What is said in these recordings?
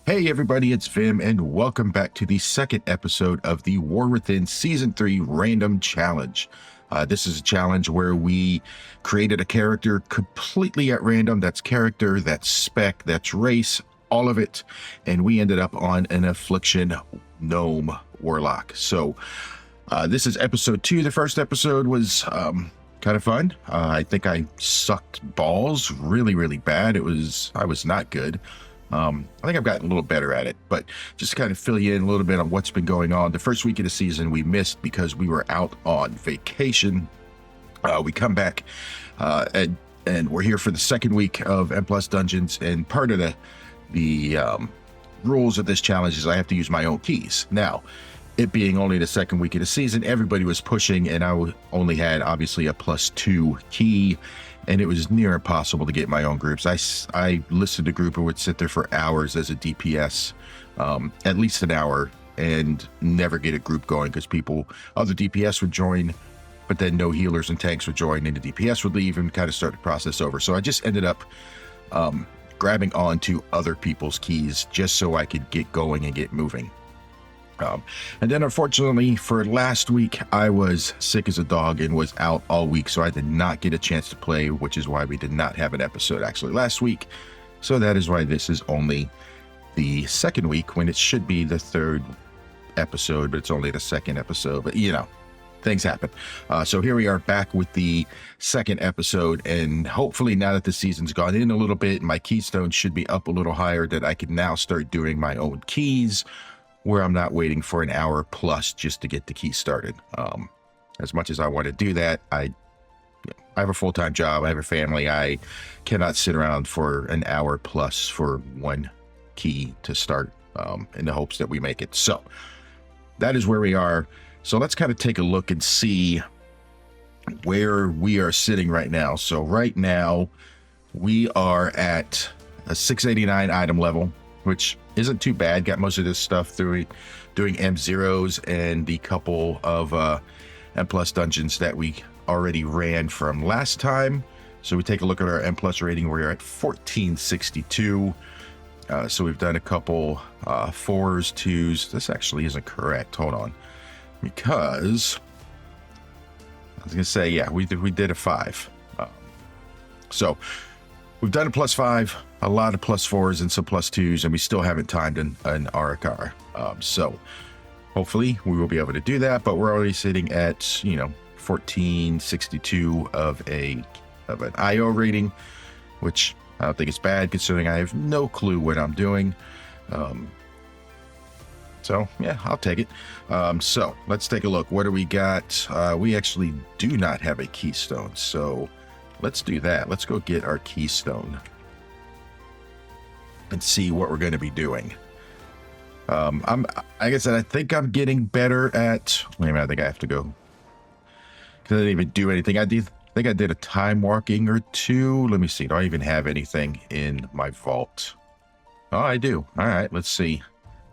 Hey everybody, it's Vim, and welcome back to the second episode of the War Within Season 3 Random Challenge. This is a challenge where we created a character completely at random. That's character, that's spec, that's race, all of it. And we ended up on an Affliction Gnome Warlock. So this is episode 2. The first episode was kind of fun. I think I sucked balls really bad. I was not good. I think I've gotten a little better at it, but just to kind of fill you in a little bit on what's been going on. The first week of the season we missed because we were out on vacation. We come back and we're here for the second week of M+ Dungeons, and part of the rules of this challenge is I have to use my own keys. Now, it being only the second week of the season, everybody was pushing, and I only had obviously a +2 key, and it was near impossible to get my own groups. I listed a group and would sit there for hours as a DPS, at least an hour, and never get a group going because other DPS would join, but then no healers and tanks would join, and the DPS would leave and kind of start the process over. So I just ended up grabbing onto other people's keys just so I could get going and get moving. And then unfortunately for last week, I was sick as a dog and was out all week, so I did not get a chance to play, which is why we did not have an episode actually last week. So that is why this is only the second week when it should be the third episode, but it's only the second episode. But you know, things happen. So here we are back with the second episode, and hopefully now that the season's gone in a little bit, my keystone should be up a little higher, that I can now start doing my own keys, where I'm not waiting for an hour plus just to get the key started. As much as I want to do that, I have a full-time job, I have a family, I cannot sit around for an hour plus for one key to start in the hopes that we make it. So that is where we are. So let's kind of take a look and see where we are sitting right now. So right now we are at a 689 item level, which isn't too bad. Got most of this stuff through doing M0s and the couple of M+ dungeons that we already ran from last time. So we take a look at our M+ rating. We're at 1462. So we've done a couple 4s, 2s. This actually isn't correct. Hold on. Because I was going to say, yeah, we did a 5. So we've done a +5, a lot of +4s and some +2s, and we still haven't timed an Arakar. So hopefully we will be able to do that, but we're already sitting at, 1462 of an IO rating, which I don't think it's bad considering I have no clue what I'm doing. So yeah, I'll take it. So let's take a look. What do we got? We actually do not have a keystone, so let's do that. Let's go get our keystone and see what we're going to be doing. Like I said, I think I'm getting better at, wait a minute, I think I have to go, because I didn't even do anything. I think I did a time walking or 2. Let me see. Do I even have anything in my vault? Oh, I do. All right, let's see.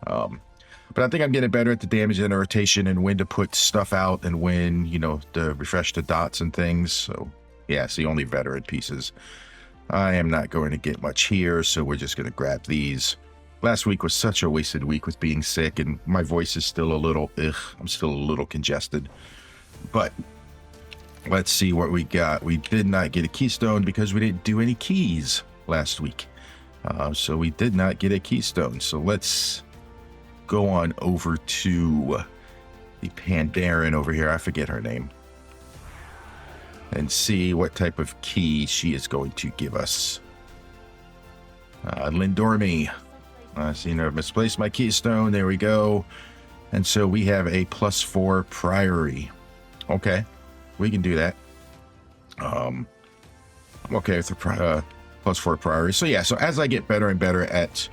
But I think I'm getting better at the damage and the rotation and when to put stuff out and when, to refresh the dots and things. So yeah, it's the only veteran pieces. I am not going to get much here, so we're just going to grab these. Last week was such a wasted week with being sick, and my voice is still a little, I'm still a little congested. But let's see what we got. We did not get a keystone because we didn't do any keys last week. So we did not get a keystone. So let's go on over to the Pandaren over here. I forget her name. And see what type of key she is going to give us. Lindormi. I seem to have misplaced my keystone. There we go. And so we have a +4 Priory. Okay, we can do that. I'm okay with the +4 Priory. So yeah, so as I get better and better at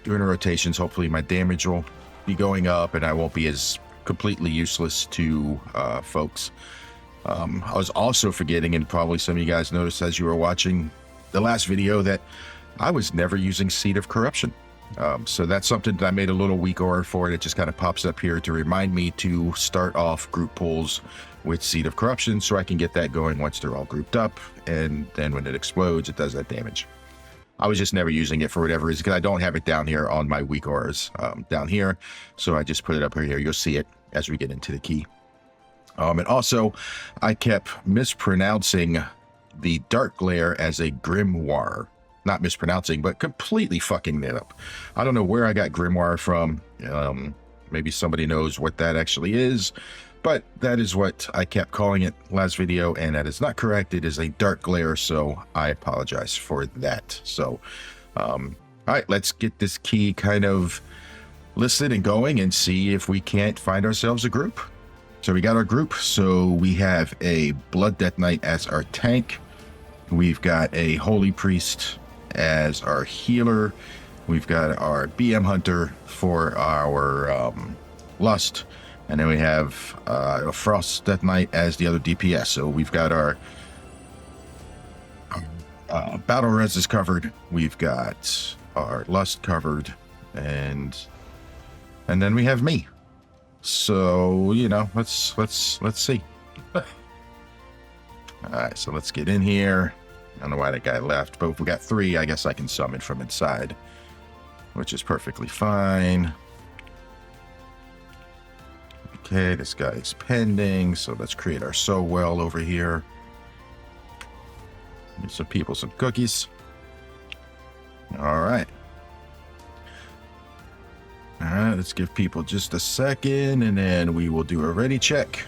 doing the rotations, hopefully my damage will be going up and I won't be as completely useless to folks. I was also forgetting, and probably some of you guys noticed as you were watching the last video, that I was never using Seed of Corruption. So that's something that I made a little weak aura for, and it just kind of pops up here to remind me to start off group pulls with Seed of Corruption so I can get that going once they're all grouped up, and then when it explodes, it does that damage. I was just never using it for whatever reason, because I don't have it down here on my weak auras down here. So I just put it up here. You'll see it as we get into the key. And also, I kept mispronouncing the Dark Glare as a Grimoire. Not mispronouncing, but completely fucking it up. I don't know where I got Grimoire from. Maybe somebody knows what that actually is. But that is what I kept calling it last video, and that is not correct. It is a Dark Glare, so I apologize for that. So, all right, let's get this key kind of listed and going and see if we can't find ourselves a group. So we got our group. So we have a Blood Death Knight as our tank. We've got a Holy Priest as our healer. We've got our BM Hunter for our Lust. And then we have a Frost Death Knight as the other DPS. So we've got our Battle Res is covered. We've got our Lust covered. And then we have me. So, you know, let's see. All right, so let's get in here. I don't know why that guy left, but if we got 3, I guess I can summon from inside, which is perfectly fine. Okay, this guy is pending, so let's create our So Well over here. Give some people some cookies. All right. All right, let's give people just a second, and then we will do a ready check.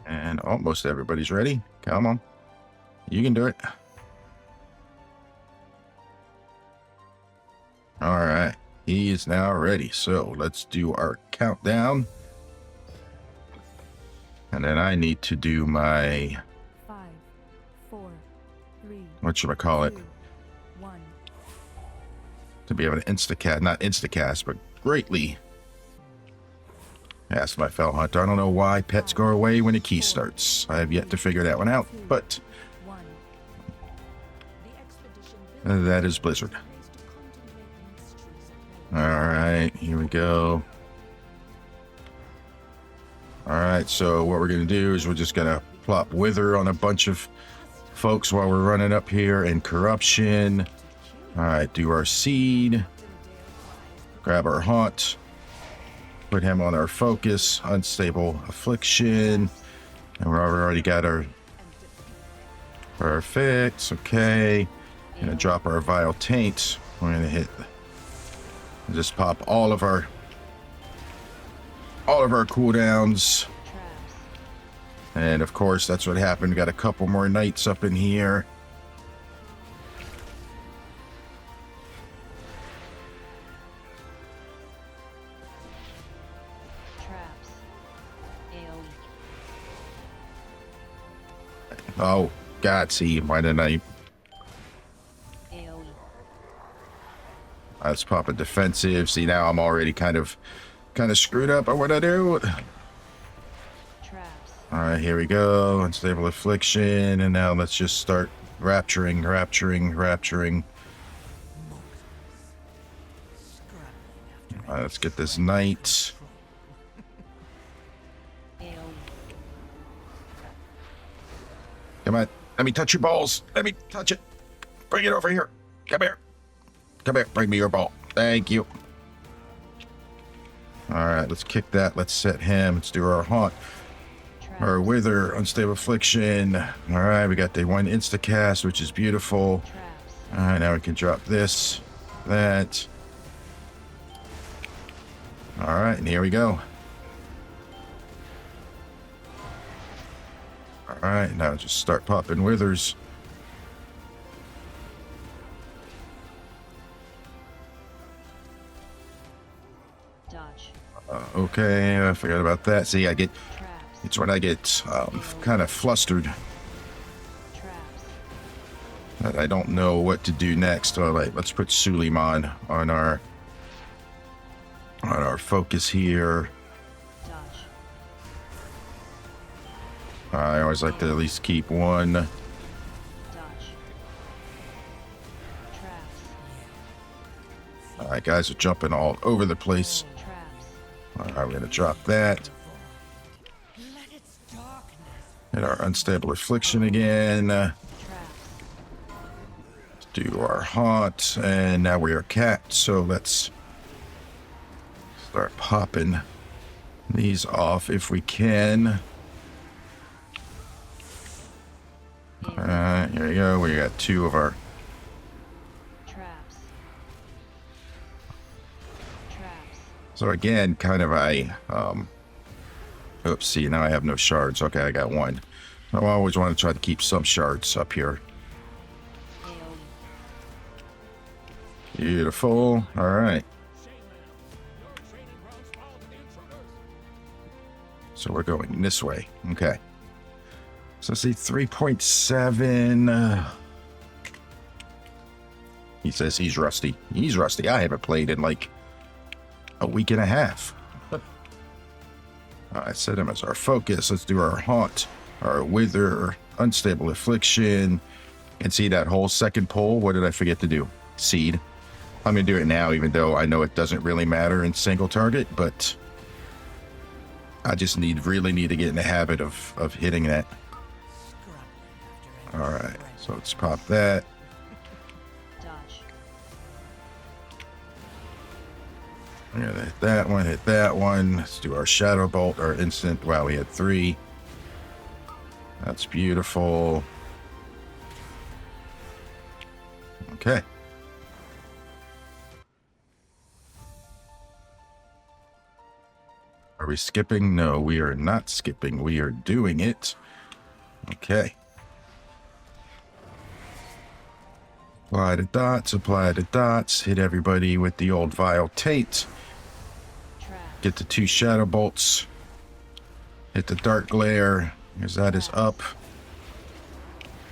And almost everybody's ready. Come on. You can do it. All right, he is now ready. So let's do our countdown. And then I need to do my 5, 4, 3, whatchamacallit, 2, 1. to be able to not instacast, but greatly ask my fellow hunter. I don't know why pets go away when a key starts. I have yet to figure that one out, but that is Blizzard. All right, here we go. All right, so what we're going to do is we're just going to plop Wither on a bunch of folks while we're running up here, and Corruption. All right, do our Seed. Grab our Haunt. Put him on our Focus. Unstable Affliction. And we've already got our... Perfect, okay. Gonna drop our Vile Taint. We're gonna hit... Just pop all of our cooldowns. And of course, that's what happened. We got a couple more knights up in here. Traps. AoE. Oh, God, see, why didn't I... AoE. Let's pop a defensive. See, now I'm already kind of screwed up on what I do. Traps. All right, here we go. Unstable Affliction. And now let's just start rapturing. All right, let's get this knight. AoE. Come on. Let me touch your balls. Let me touch it. Bring it over here. Come here. Bring me your ball. Thank you. All right, let's kick that. Let's set him. Let's do our Haunt. Traps. Our Wither, Unstable Affliction. All right, we got the 1 instacast, which is beautiful. Traps. All right, now we can drop this, that. All right, and here we go. All right, now just start popping Withers. Dodge. Okay, I forgot about that. See, Traps. it's when I get kind of flustered Traps. that I don't know what to do next. All right, let's put Suleiman on our focus here. Dodge. I always like to at least keep one. Dodge. Traps. All right, guys are jumping all over the place. Traps. All right, we're gonna drop that. Let its darkness Hit our unstable affliction again. Traps. Do our haunt, and now we are capped. So let's start popping these off if we can. Here we go. We got 2 of our Traps. Traps. So again, kind of oops, see, now I have no shards. Okay, I got 1. I always want to try to keep some shards up here. AoE. Beautiful. All right. So we're going this way. Okay. So see, 3.7. He says he's rusty. He's rusty. I haven't played in like a week and a half. I set him as our focus. Let's do our haunt, our wither, unstable affliction, and see that whole second pull. What did I forget to do? Seed. I'm gonna do it now, even though I know it doesn't really matter in single target, but I just really need to get in the habit of hitting that. All right, so let's pop that. Dodge. I'm gonna hit that one, hit that one. Let's do our shadow bolt, our instant. Wow, we had 3. That's beautiful. Okay. Are we skipping? No, we are not skipping. We are doing it. Okay. Apply the dots, apply the dots. Hit everybody with the old vile taint. Traps. Get the 2 shadow bolts. Hit the dark glare, because that is up.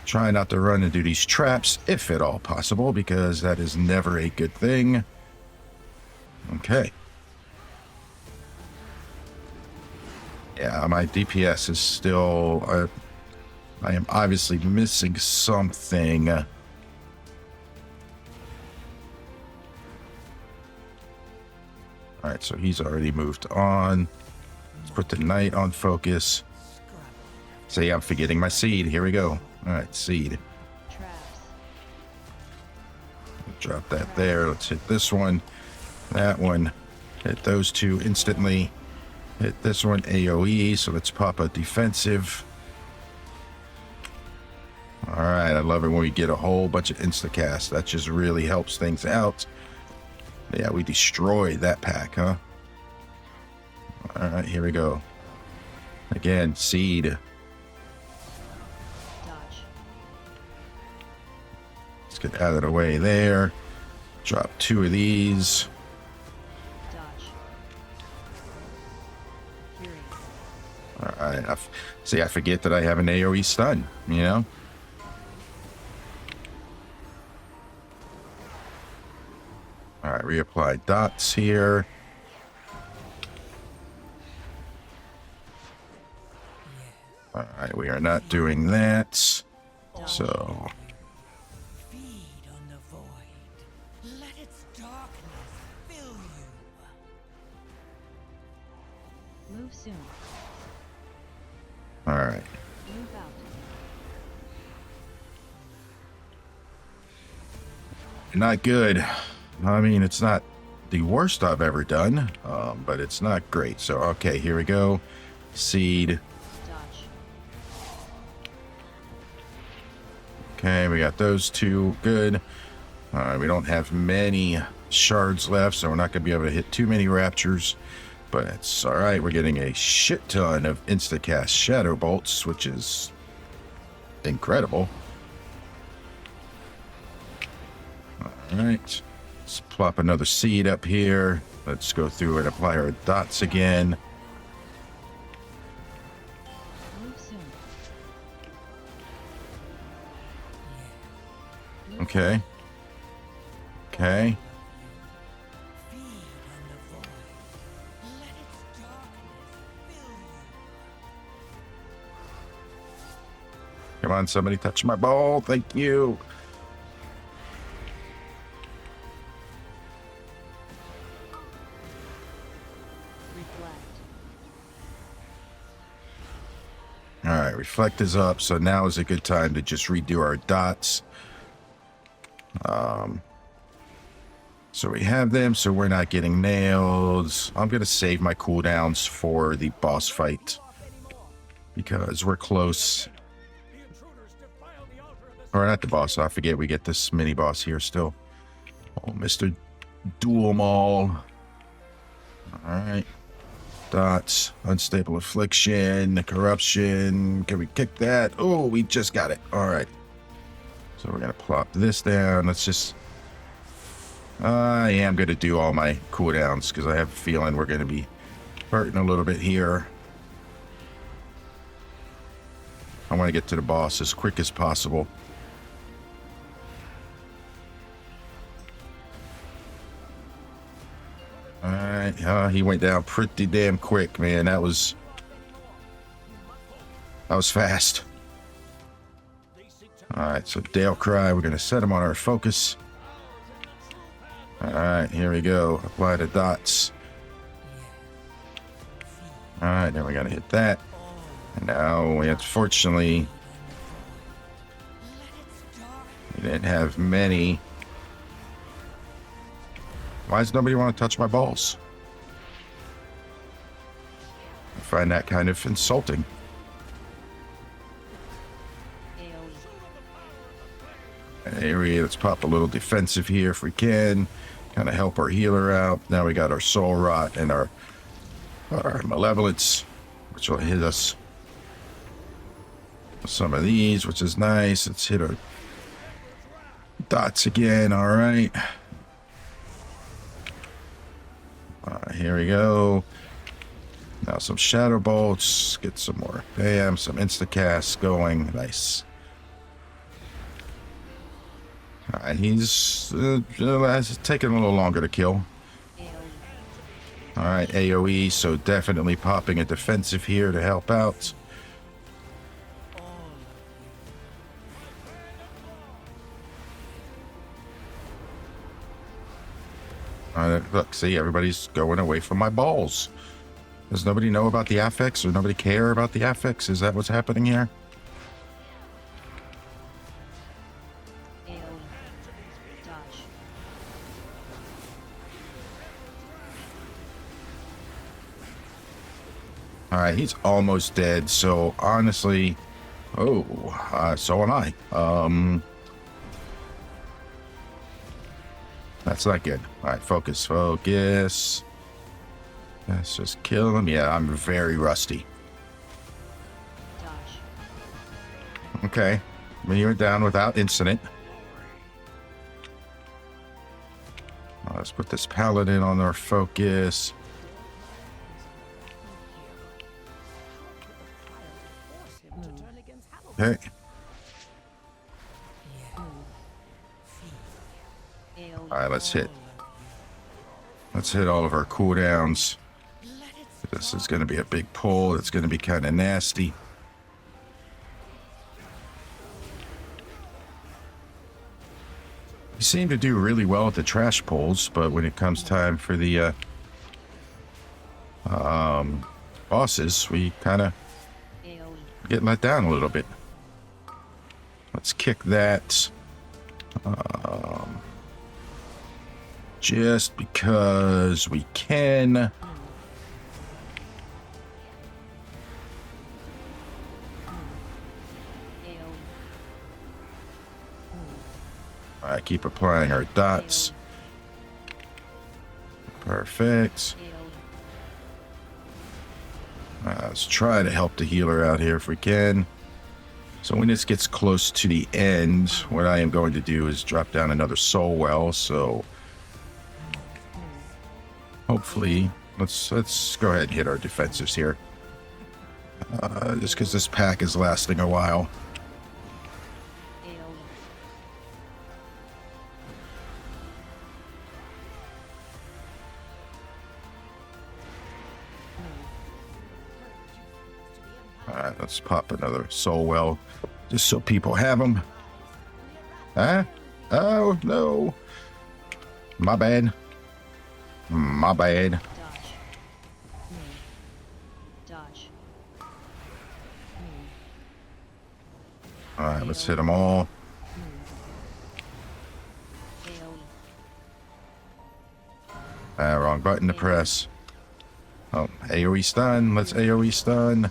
Try not to run into these traps, if at all possible, because that is never a good thing. Okay. Yeah, my DPS is still... I am obviously missing something. All right, so he's already moved on. Let's put the knight on focus. See, I'm forgetting my seed. Here we go. All right, seed. Traps. Drop that there. Let's hit this one. That one. Hit those 2 instantly. Hit this one, AoE. So let's pop a defensive. All right, I love it when we get a whole bunch of insta-cast. That just really helps things out. Yeah, we destroyed that pack, huh? All right, here we go. Again, seed. Dodge. Let's get out of the way there. Drop 2 of these. Dodge. Fury. All right, see, I forget that I have an AoE stun, you know? All right, reapply dots here. All right, we are not doing that. Dodge. So, Feed on the void. Let its darkness fill you. Move soon. all right. Move out. Not good. I mean, it's not the worst I've ever done, but it's not great. So, okay, here we go. Seed. Dodge. Okay, we got those 2. Good. All right, we don't have many shards left, so we're not going to be able to hit too many raptures. But it's all right. We're getting a shit ton of insta-cast shadow bolts, which is incredible. All right. Let's plop another seed up here. Let's go through and apply our dots again. Move soon. Okay. Okay. Feed on the void. Let its darkness fill you. Come on, somebody touch my ball. Thank you. Reflect. All right, reflect is up, so now is a good time to just redo our dots. So we have them, so we're not getting nailed. I'm going to save my cooldowns for the boss fight because we're close. Or not the boss, I forget we get this mini boss here still. Oh, Mr. Dual Maul. All right. Dots, unstable affliction, corruption. Can we kick that? Oh, we just got it. All right. So we're going to plop this down. Let's just... I am going to do all my cooldowns because I have a feeling we're going to be hurting a little bit here. I want to get to the boss as quick as possible. All right, he went down pretty damn quick, man. That was fast. All right, so Dale Cry, we're going to set him on our focus. All right, here we go. Apply the dots. All right, then we got to hit that. And now we unfortunately we didn't have many. Why does nobody want to touch my balls? I find that kind of insulting. AoE. Let's pop a little defensive here if we can. Kind of help our healer out. Now we got our Soul Rot and our Malevolence, which will hit us with some of these, which is nice. Let's hit our dots again. All right. Here we go. Now some Shadow Bolts. Get some more bam, some insta-casts going. Nice. He's taking a little longer to kill. All right, AoE, so definitely popping a defensive here to help out. Look, see, everybody's going away from my balls. Does nobody know about the affix or nobody care about the affix? Is that what's happening here? All right, he's almost dead. So honestly, so am I. That's not good. All right, focus. Let's just kill him. Yeah, I'm very rusty. Okay, we went down without incident. Let's put this paladin on our focus. Okay. All right, let's hit all of our cooldowns. This is going to be a big pull. It's going to be kind of nasty. We seem to do really well at the trash pulls, but when it comes time for the bosses, we kind of get let down a little bit. Let's kick that. Just because we can. All right, keep applying our dots. Perfect. Let's try to help the healer out here if we can. So when this gets close to the end, what I am going to do is drop down another soul well. So hopefully, let's go ahead and hit our defensives here. Just because this pack is lasting a while. Alright, let's pop another soul well, just so people have them. Huh? Oh, no. My bad. My bad. Dodge. All right, let's hit them all. Wrong button to press. Oh, AoE stun. Let's AoE stun.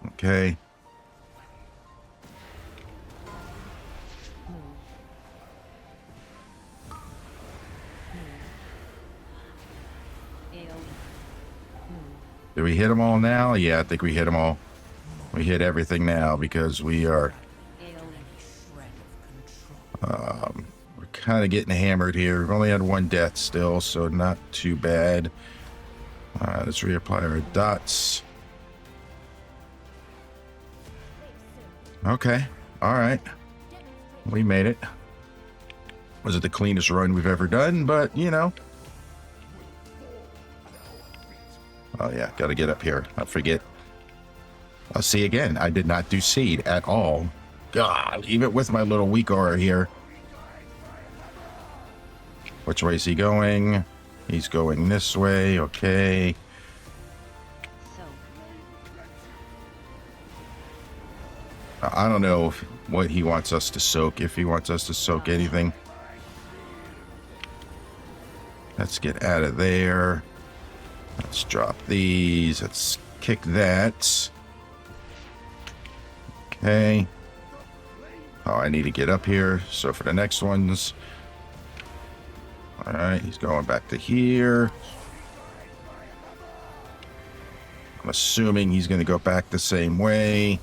Okay. Did we hit them all now? Yeah, I think we hit them all. We hit everything now because we are... we're kind of getting hammered here. We've only had one death still, so not too bad. Let's reapply our dots. Okay. All right. We made it. Was it the cleanest run we've ever done? But, you know. Oh, yeah. Got to get up here. I forget. I'll see again. I did not do seed at all. God, even with my little weak aura here. Which way is he going? He's going this way. Okay. I don't know what he wants us to soak. If he wants us to soak anything. Let's get out of there. Let's drop these. Let's kick that. Okay. Oh, I need to get up here. So for the next ones. All right, he's going back to here. I'm assuming he's going to go back the same way.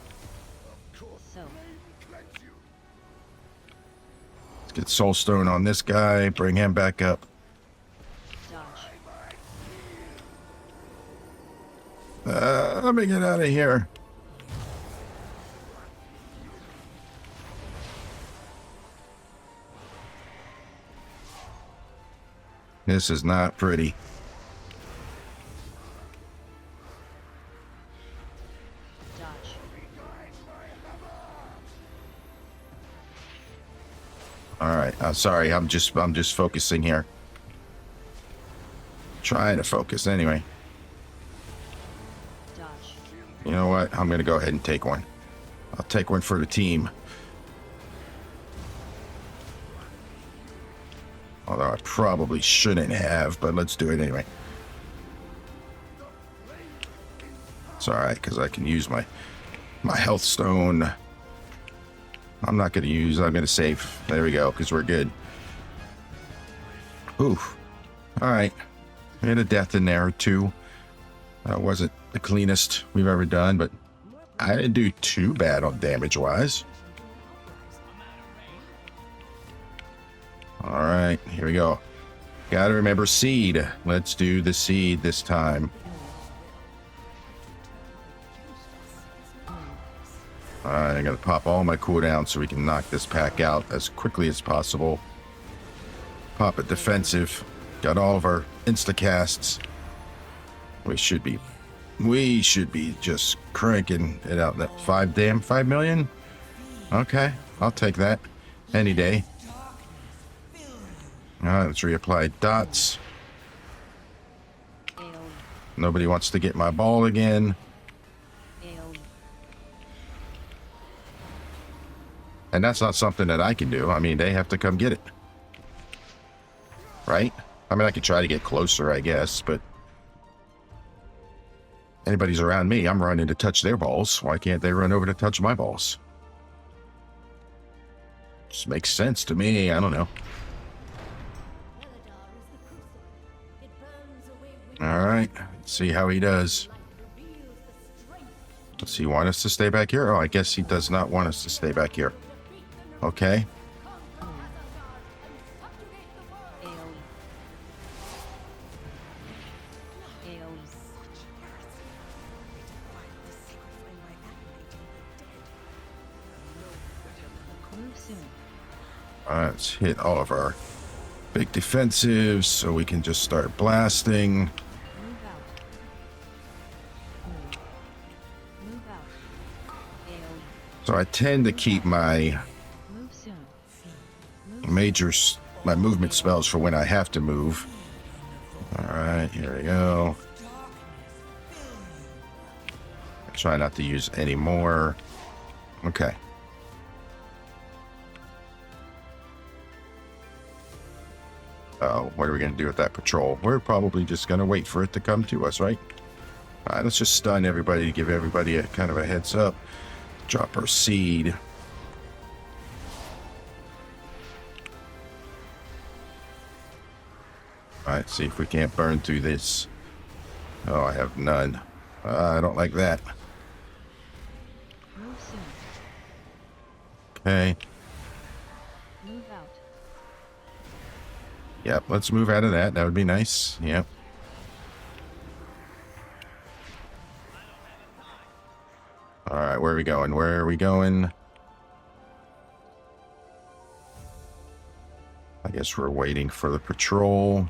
Let's get Soulstone on this guy. Bring him back up. Let me get out of here. This is not pretty. All right. Sorry. I'm just focusing here. Trying to focus anyway. You know what? I'm going to go ahead and take one. I'll take one for the team. Although I probably shouldn't have, but let's do it anyway. It's alright, because I can use my health stone. I'm not going to use, I'm going to save. There we go, because we're good. Oof. Alright. We had a death in there, too. That wasn't the cleanest we've ever done, but I didn't do too bad on damage-wise. All right, here we go. Gotta remember seed. Let's do the seed this time. All right, I gotta pop all my cooldowns so we can knock this pack out as quickly as possible. Pop it defensive. Got all of our insta-casts. We should be just cranking it out. That 5 million? Okay, I'll take that any day. All right, let's reapply dots. Nobody wants to get my ball again. And that's not something that I can do. I mean, they have to come get it. Right? I mean, I could try to get closer, I guess, but anybody's around me, I'm running to touch their balls. Why can't they run over to touch my balls? Just makes sense to me. I don't know. All right, let's see how he does. Does he want us to stay back here? Oh, I guess he does not want us to stay back here. Okay. All right, let's hit all of our big defensives so we can just start blasting. So I tend to keep my my movement spells for when I have to move. All right, here we go. I try not to use any more. Okay. Oh, what are we going to do with that patrol? We're probably just going to wait for it to come to us, right? All right, let's just stun everybody to give everybody a kind of a heads up. Drop our seed. All right, see if we can't burn through this. Oh, I have none. I don't like that. Move soon. Okay. Move out. Yep, let's move out of that. That would be nice. Yep. All right, where are we going? Where are we going? I guess we're waiting for the patrol.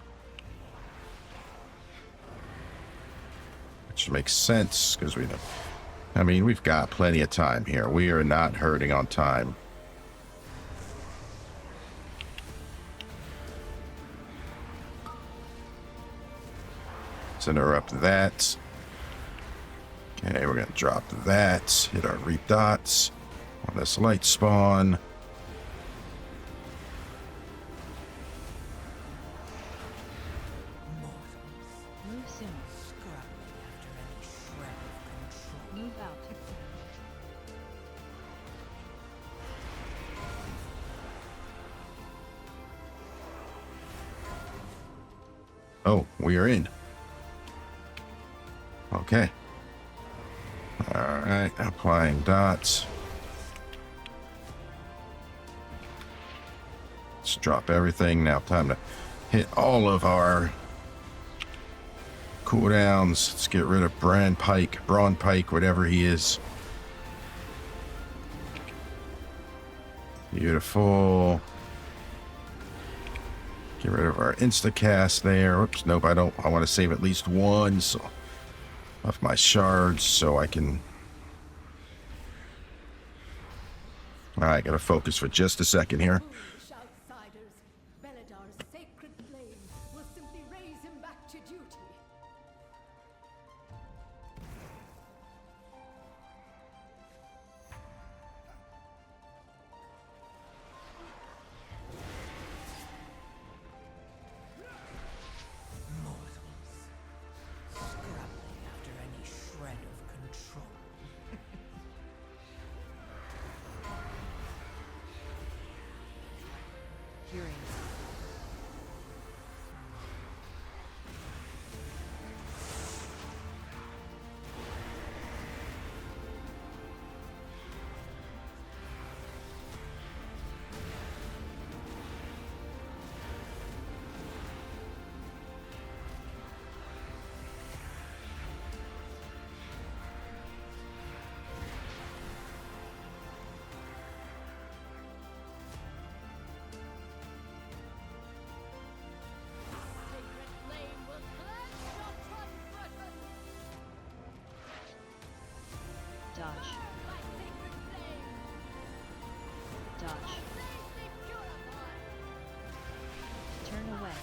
Which makes sense because we've got plenty of time here. We are not hurting on time. Let's interrupt that. Okay, we're going to drop that. Hit our reap dots on this light spawn. Move soon. Move out. Oh, we are in. Okay. All right, applying dots. Let's drop everything. Now time to hit all of our cooldowns. Let's get rid of Braun Pike, whatever he is. Beautiful. Get rid of our insta-cast there. Oops, nope, I don't. I want to save at least one of my shards so I can... Alright, gotta focus for just a second here. Foolish outsiders, Beledar's sacred flame will simply raise him back to duty. Scrabbling after any shred of control. Hearing. Sacred flame will cleanse your transgressions. Dodge. My sacred flame, Dodge. safely purified. Turn away.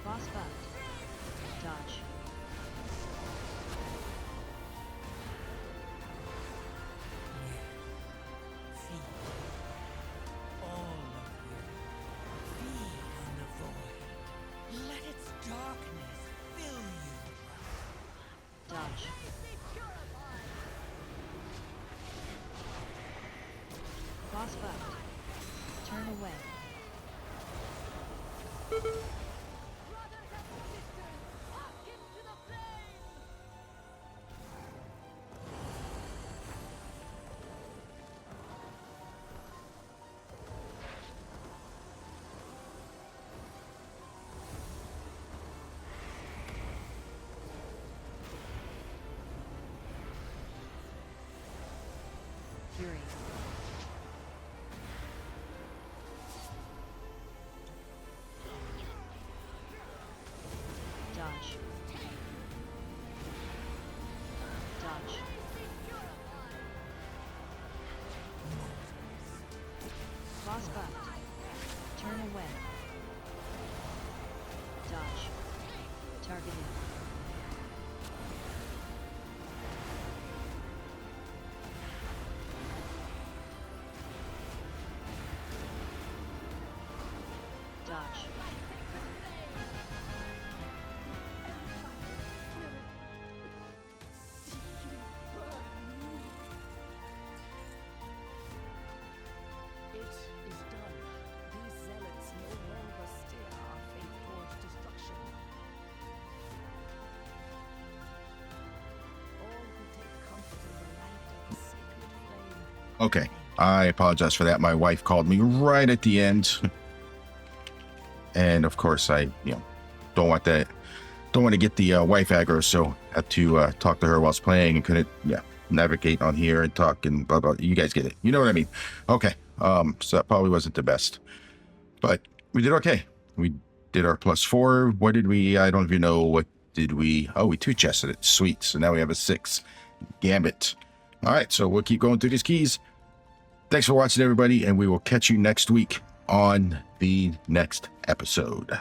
Boss buffed. Dodge. Feed. All of you. Feed on the void. Let its darkness fill you. Dodge. Safely purified. Boss buffed. Turn away. Brothers and sisters, hearken to the flame. Hearing. Dodge. Dodge. Boss buffed. Turn away. Dodge. Targeted. Okay, I apologize for that. My wife called me right at the end. And of course, I, don't want that. Don't want to get the wife aggro, so had to talk to her whilst playing and couldn't, navigate on here and talk and blah, blah. You guys get it. You know what I mean? Okay, so that probably wasn't the best. But we did okay. We did our +4. What did we, I don't even know, what did we, oh, we 2-chested it. Sweet, so now we have a 6. Gambit. All right, so we'll keep going through these keys. Thanks for watching, everybody, and we will catch you next week on the next episode.